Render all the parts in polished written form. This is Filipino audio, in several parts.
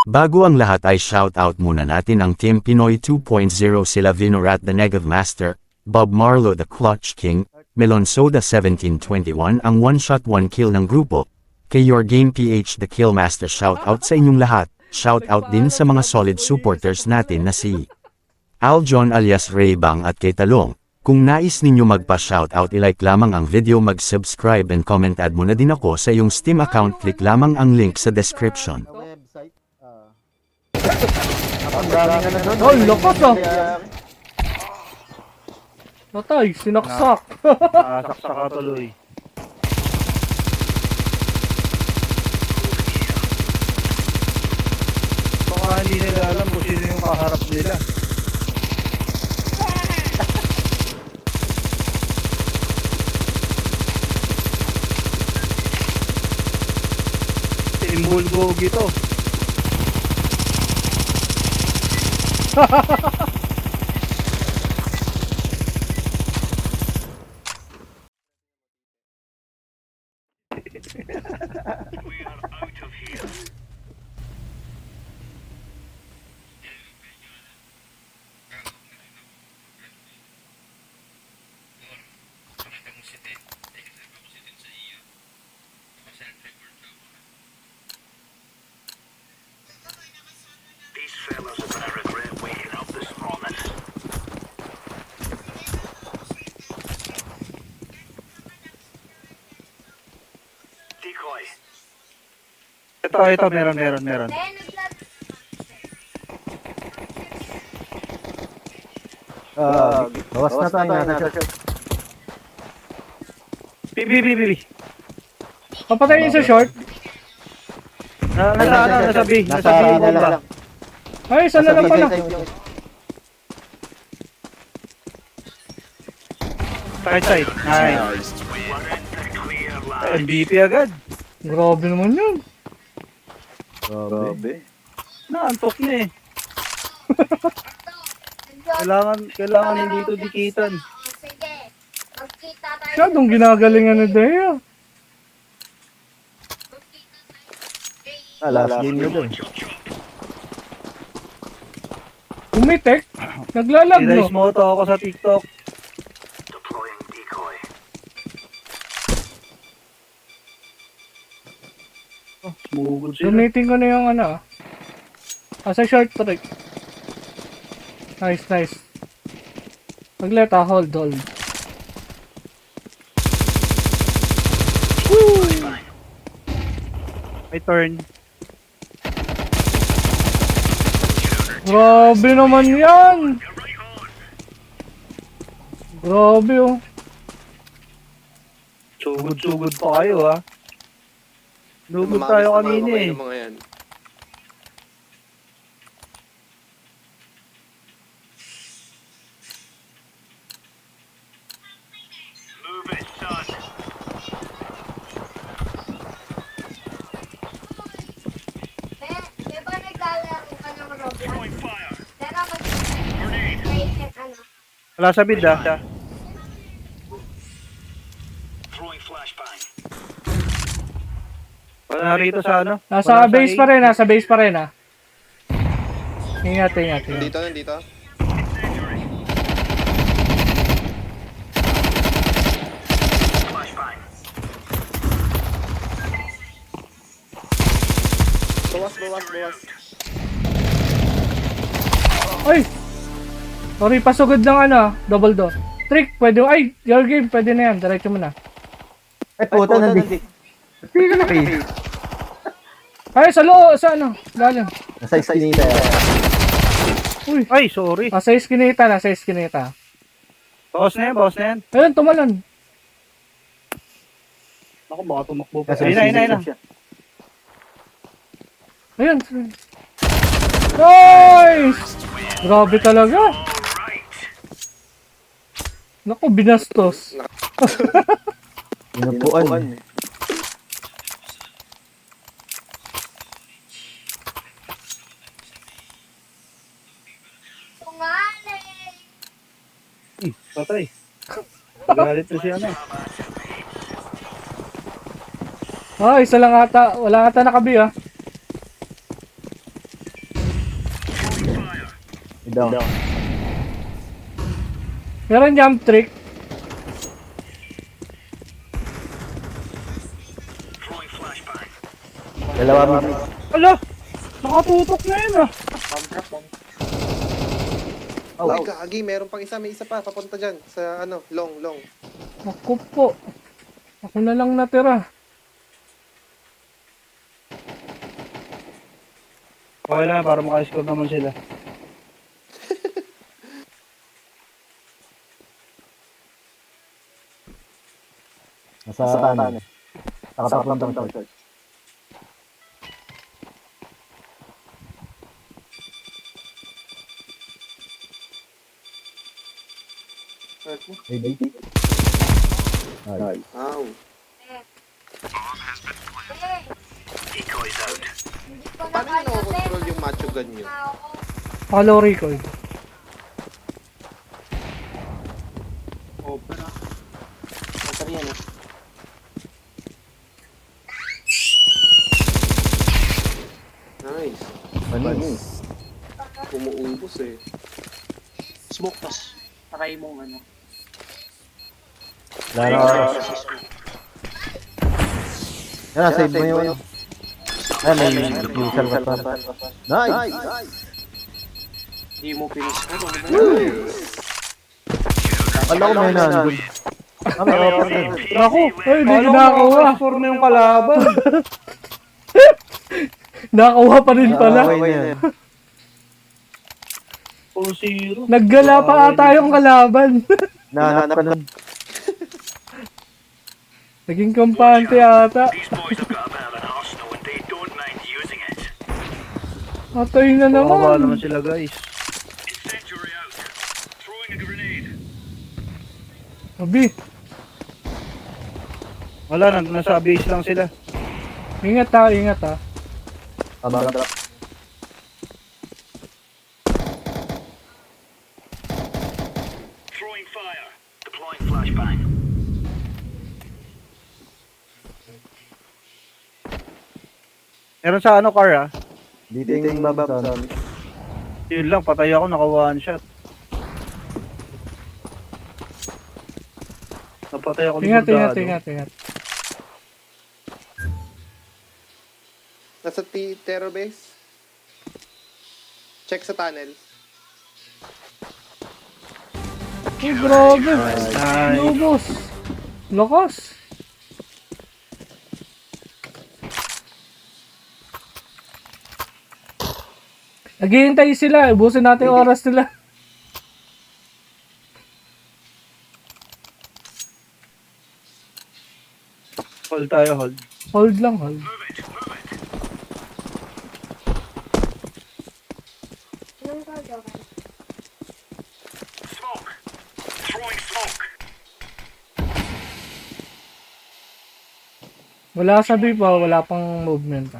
Bago ang lahat ay shoutout muna natin ang Team Pinoy 2.0 sila Vinorat the Negative Master, Bob Marlo the Clutch King, Melon Soda 1721 ang one shot one kill ng grupo, kay Your Game PH the Killmaster shoutout sa inyong lahat, shoutout din sa mga solid supporters natin na si Aljon alias Raybang at kay Talong. Kung nais ninyo magpa-shoutout i-like lamang ang video mag-subscribe and comment add mo na din ako sa iyong Steam account click lamang ang link sa description. Ang daming ano doon. Oh, lakas ah! Natay, sinaksak! Saksak ka tuloy. Baka hindi nila alam kung sino yung kaharap nila. Timbul gogi to. Ito, meron. Bawas na tayo na. Bibi. Papatay niyo sa short. Nasa B na lang. Ay, isa na lang pala. Side. Nice. MVP agad. Grabe naman yun. Grabe. Naantok na eh. Kailangan hindi ito dikitan. Sige. Magkita tayo. Masyadong ginagalingan ni Dea. Last game nyo dun. Umitek. Naglalag no. Nice moto ako sa TikTok. Smugod sila. Donating ko na yung ano. Sa short trick. Nice. Pagleta, hold. May turn. Grabe naman yan. Grabe oh. Sugod pa kayo ha. Lugod tayo kanina eh. Mga yan. Di ba naglalaro ka ng Roblox? Pero mag-rated ano? Wala sa bid ah. Wala rito sa ano? Nasa Wala base sa pa rin, nasa base pa rin ah. Ingat. Nandito. Bawas. Ay! Sorry, pasugod ng ano, double door. Trick, pwede, ay, your game, pwede na yan, diretso mo na. Ay puta, nandito. Hindi ka nakita. Ay, sa ano, lalim. Nasa iskinita yan. Uy, Ay, sorry. nasa iskinita. Bawas na yan. Ayun, tumalon. Ako baka tumakbo pa. Nasa Ayun na. iskinita siya. Ayun. Nice! Grabe talaga. Naku, binastos. Pinupuan. Patay. Galit na siya na. Ah, isa lang ata. Wala ata nakabi ah. Down. Meron jump trick. Dalawa mid. Ala! Nakatutok na yun ah. Ay, kagi, meron pang isa, may isa pa, papunta dyan, sa ano, long. Ako po. Ako na lang natira. Okay lang, para maka-score naman sila. Nasa tanan. Nakatatlong down short. ADT? Nice. Ow. Hindi ko na Paano kaya, nyo nakokontrol Ben. yung macho gun nyo? Follow recoil. Nice. Manis. Umuubos eh. Smoke tas try mong ano. Lalo. Yan, save mo yun. Ay, may diffuser ka pa. Nice! Hindi mo finish ko. Wala ko may nandun. Ah, may open din. Ako! Ay, hindi ko Alam ko nakakuha. score na yung kalaban. Nakakuha pa rin pala. Okay na yan. 0. Naggala pa ata yung kalaban. Nahanap ka nun. Naging kampante ata. Atay na Kawawa naman. naman sila guys. Abi, Wala, nasa base lang sila. ingat ha, ingat ha. Tama ka. Meron sa ano car ah. Dito yung babab sa amin. Yun lang, patay ako, naka one shot. Napatay ako ni Ingat, ingat, Bordado. ingat, ingat. Nasa terror base. Check sa tunnel. Ay, grabe. Nice. Lubos. Lakas. Naghihintay sila. Ubusin natin yung oras nila. Hold tayo, hold. Hold lang, hold. Anong gagawin? Wala sabi pa, wala pang movement pa.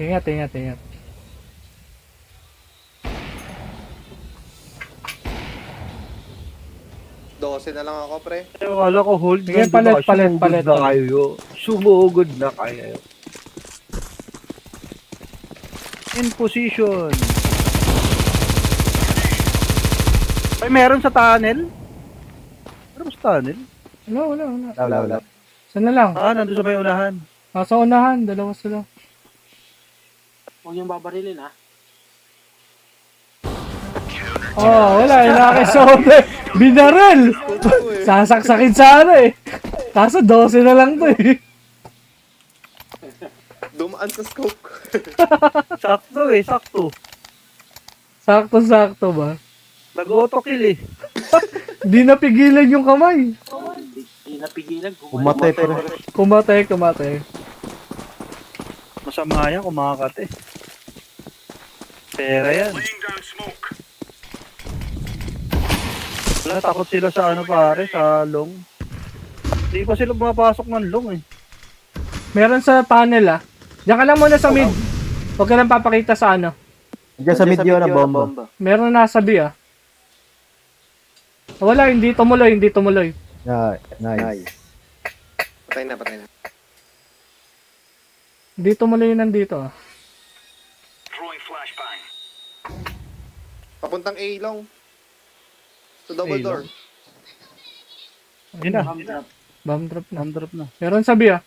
Ingat, ingat, ingat. Dose na lang ako, pre. Akala ko hold. Sige, nandun palit, ako, palit, sumugod palit. na kayo. Sumugod na kayo. In position. Ay, meron sa tunnel? Meron sa tunnel? Wala, wala, wala. Wala. Saan na lang? Ah, nandun sa may unahan. Nasa unahan, dalawa sila. Huwag yung babarilin ha. Oh, wala, inakisote. Binarel! Sasaksakin sana eh. Kaso 12 na lang to eh. Dumaan sa scope. Sakto eh, sakto. Sakto-sakto ba? Nag-auto-kill eh. Di napigilan yung kamay. Hindi napigilan. Umatay pa rin. Kumatay, kumatay. Masama yan, kumakate. Pera yan. Wala, takot sila sa ano pare, sa long. Hindi pa sila pumapasok ng long eh. Meron sa panel ah. Diyan ka lang muna sa mid. Huwag ka lang papakita sa ano. Diyan sa mid yun ang bomba. Meron nasa B ah. Wala, hindi tumuloy, hindi tumuloy. Nice. Patay na. Hindi tumuloy yun nandito ah. Papuntang A long. So double A door. long. Yun na. Bomb drop. Bomb drop na. Bomb drop na. Meron sa B ah.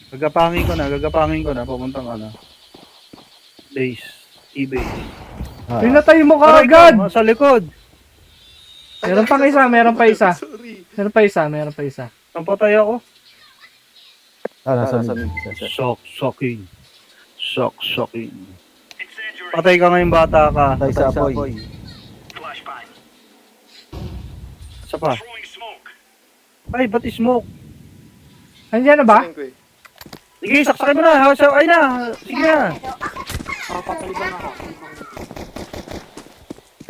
Gagapangin ko na, papuntang ano. Base. E-base. Pinatay mo Aray ko, kaagad! sa likod. Meron pa isa, meron pa isa. Sorry. Meron pa isa, meron pa isa. Nampatay ako. Nasa mid. Sok-soking. Patay ka ngayong bata ka. Patay sa apoy. Isa pa. Ay, ba't smoke? Andiyan na ba? Sabihin ko eh. Sige, saksakin mo na. Ay na. Sige na. Papapalitan ako.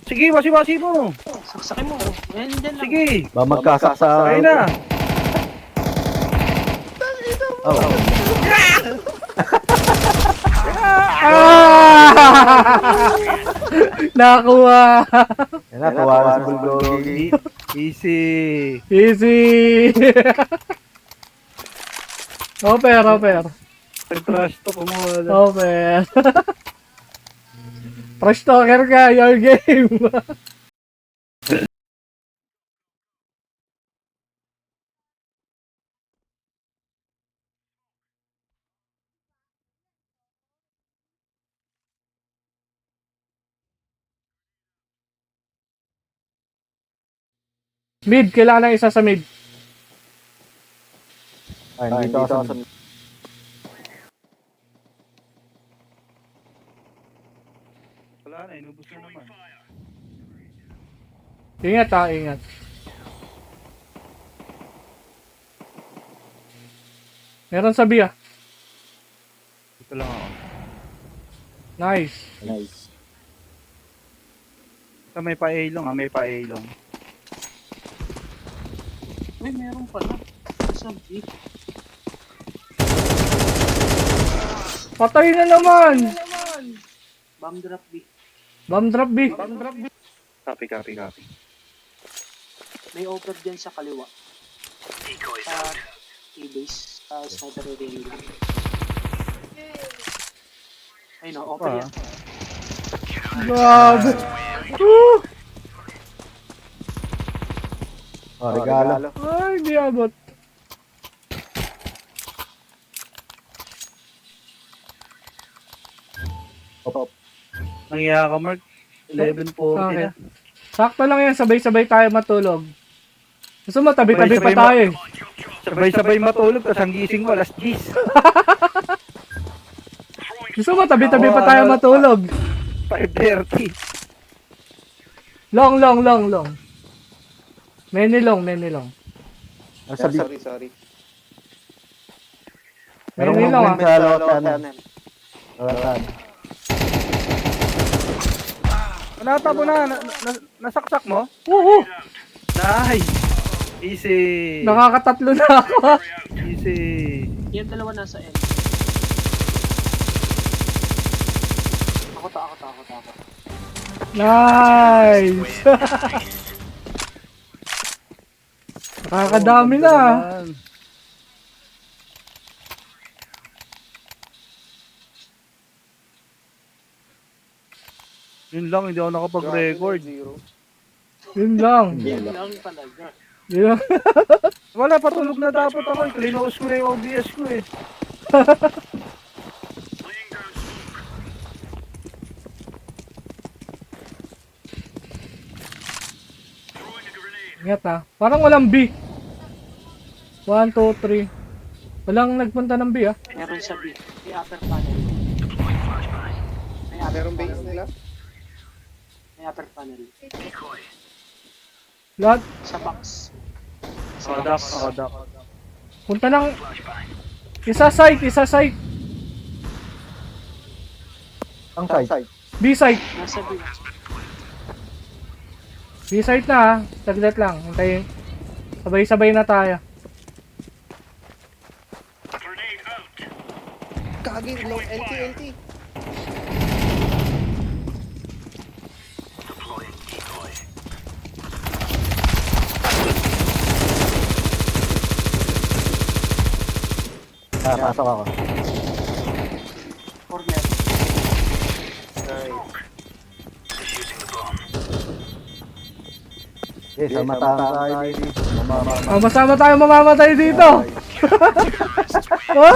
Sige, wasi-wasi mo. Saksakin mo. Ayan, dyan lang. Sige. Ba magkasak sa... Ay na. Oh. Nakakuha! Yan na, tawaran si Bulgogi. Easy. Easy! Oper. Trash to kumuha. Oper. Trash talker ka, your game! Mid, kailangan ng isa sa mid. Ay, dito ako sa... Wala na, inubos na naman. Ingat ha, ingat. Meron sa B ah. Dito lang ako. Nice. Nice. May pa-A-long may pa-A-long. Uy, meron pala. Sa B. Patay na naman! Bomb drop B. Bomb drop B. Copy. May over dyan sa kaliwa. Sa E-base. Sniper ready. Ay no, open yan. Grabe. Woo! Oh, regalo. Ay, hindi abot. Op. Nangyaya ka, Mark. 11:40 Okay. na. Sakto lang yan, sabay-sabay tayo matulog. Gusto mo, tabi-tabi pa Sabay-sabay tayo eh. Sabay-sabay matulog, tapos ang gising mo, alas 10. Gusto mo, tabi-tabi pa tayo matulog. 5:30. Long. Many long. Nasa B. Sorry. Merong Many long ah. movement sa lawatan. Lawatan. Nata mo na, nasaksak mo? Oo, Nice. Easy. nakakatatlo na ako ah. Easy. Yung dalawa nasa N. Ako. Nice. Nakakadami na ah. Yun lang, hindi ako nakapag-record. Yun lang. Yan lang talaga. Yun lang. Wala, patulog na dapat ako. Klinos ko na yung OBS ko eh. Ingat ah. Parang walang B. 1, 2, 3. Walang nagpunta ng B ah. Meron sa B. May upper panel. Merong base nila? May upper panel. Lahat. Sa box. Nakadak. Punta ng... Isa site. Ang side. B site. Nasa B. B site na ah. Saglit lang. Hintayin. Sabay-sabay na tayo. Kagi, long LT. Pasok ako. Corner. Nice. Eh, sama tayo dito. Sama-sama tayo mamamatay dito. Ah!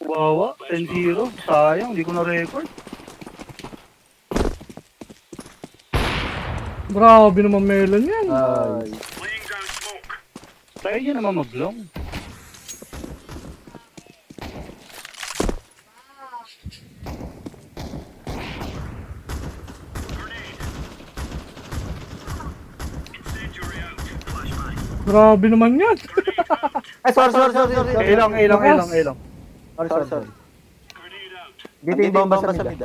Wawa, 10-0. Sayang, hindi ko na-record. Grabe naman melon yan. Ay. Try nyo naman mag-long. Grabe naman yan. Ay, sorry. Ilang. Sorry. Dito yung bomba sa mid.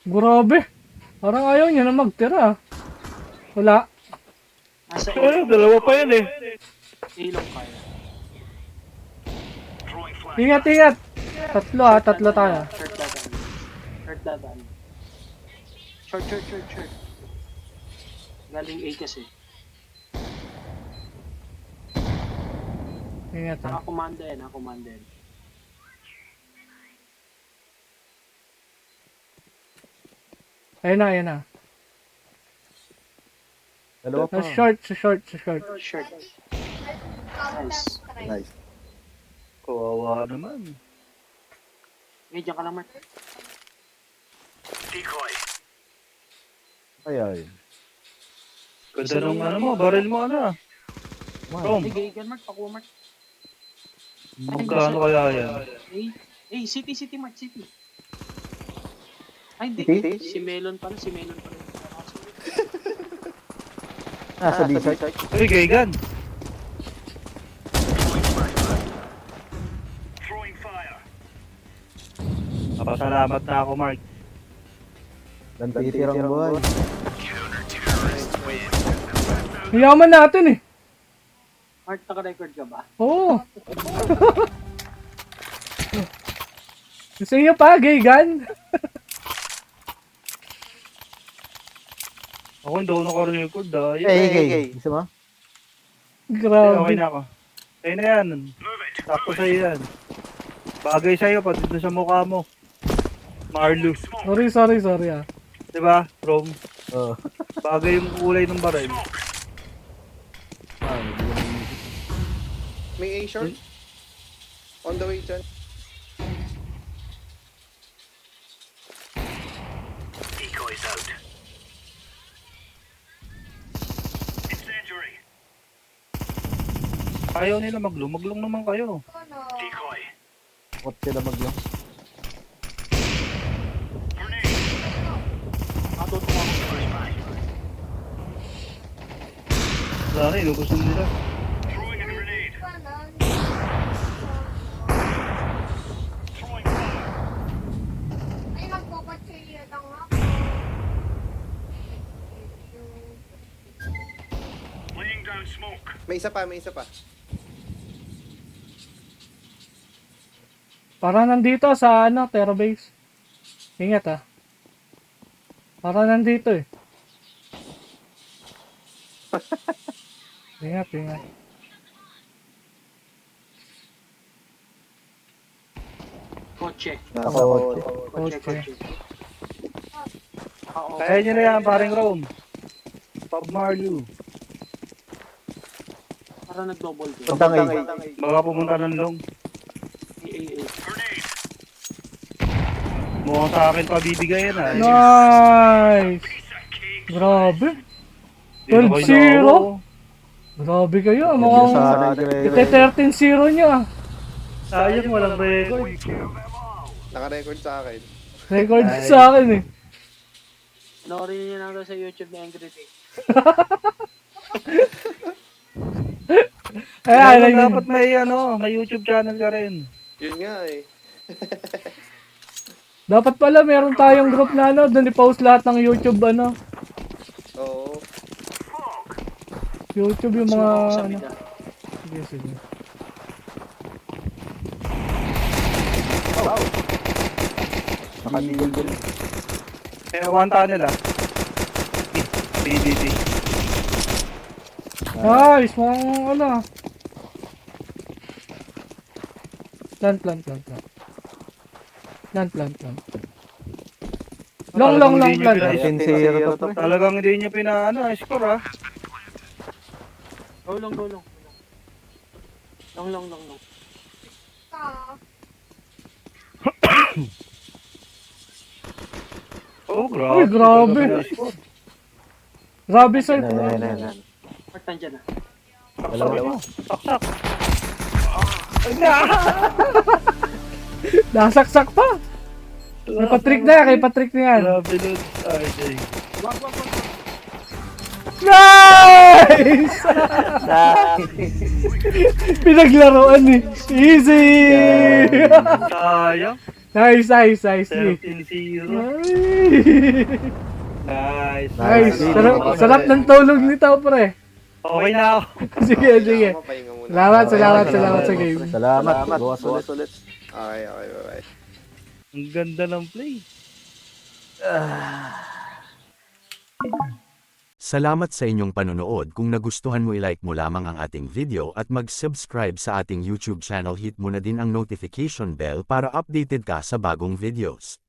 Grabe. Parang ayaw niya na magtira. Wala. Nasa Dalawa pa yan eh. ilong kaya. Ingat. Tatlo tayo. Short dadaan. Short. Galing A kasi. Ingat ha. Nakakomanda yan. Ayun na. Dalawa pa. Sa short. Short. Nice. Kawawa naman. Okay, dyan ka lang, Mark. Ay. Ganda nung ano mo, baril mo ano ah. Rom, Hey, Gaygan, Mark. Pakuha, Mark. magkano kaya yan? City, Mark. City. Ay, hindi. City? Si Melon pala. Nasa B-side. Uy, Gaygan. Napasalamat na ako, Mark. Lantitirang buhay. Yaman natin eh. Mark, naka-record ka ba? Oo. Gusto niyo pa, Gaygan? Ako hindi ako naka-record ah. Hey. Gusto mo? Okay Grabe. na ako. Sa'yo na yan. Sakto sa'yo yan. Bagay sa'yo, pati doon sa mukha mo. Marlo. Sorry ah. Diba, Rom? Oo. Bagay yung kulay ng baril. May A short. On the way dyan. Ayaw nila maglong. Maglong naman kayo. What sila mag-long? Matutuwa ako sa Wala na, inubos na nila. Ay, magpapatsilya lang ako. May isa pa. Para nandito sa Terra Base. Ingat ah. Para nandito eh. Ingat. kotse. Ako. Kotse. Kaya nyo na yan, paring Rom. Bob Marley. Para nag-double kill. Puntang A. Baka pumunta ng long. Mukhang sa akin pabibigay yan ah. Nice! Grabe. Di na kayo 12-0. ako. Grabe kayo. Sana Mukhang nag-re- ite 13-0 nyo ah. Sayang walang record. Naka-record sa akin. Record sa akin eh. Panoorin niyo na lang sa YouTube na Angry Take. Ay, Dapat may YouTube channel ka rin. Yun nga eh. dapat pala meron tayong group na doon i-post lahat ng YouTube Oo. YouTube yung mga, Sumuko sa ano. mid, ah. Sige, sige. Nakatigil. Kaya one tunnel ah. BDD. Nice, mga ano. Plant. Long, Talagang hindi niya plant. pina- 10-0 to pre. Talagang hindi niya pinaano, score ah. Go long. Long. Ah, Oh, Uy, grabe. Grabe sir. Yan. Part nandyan ah. Dalawa. Saksak. Nasaksak pa. Kay Patrick na yan. Grabe nun, RJ. Wag. Nice! Pinaglaruan eh. Easy! Sayang. Nice. 13-0. Nice. Nice. Sarap ng tulog nito, pre. Okay na ako. Sige. Pahinga muna. Salamat sa game. Salamat. Bukas ulit. Okay, bye. Ang ganda ng play. Salamat sa inyong panonood. Kung nagustuhan mo, i-like mo lamang ang ating video at mag-subscribe sa ating YouTube channel. Hit mo na din ang notification bell para updated ka sa bagong videos.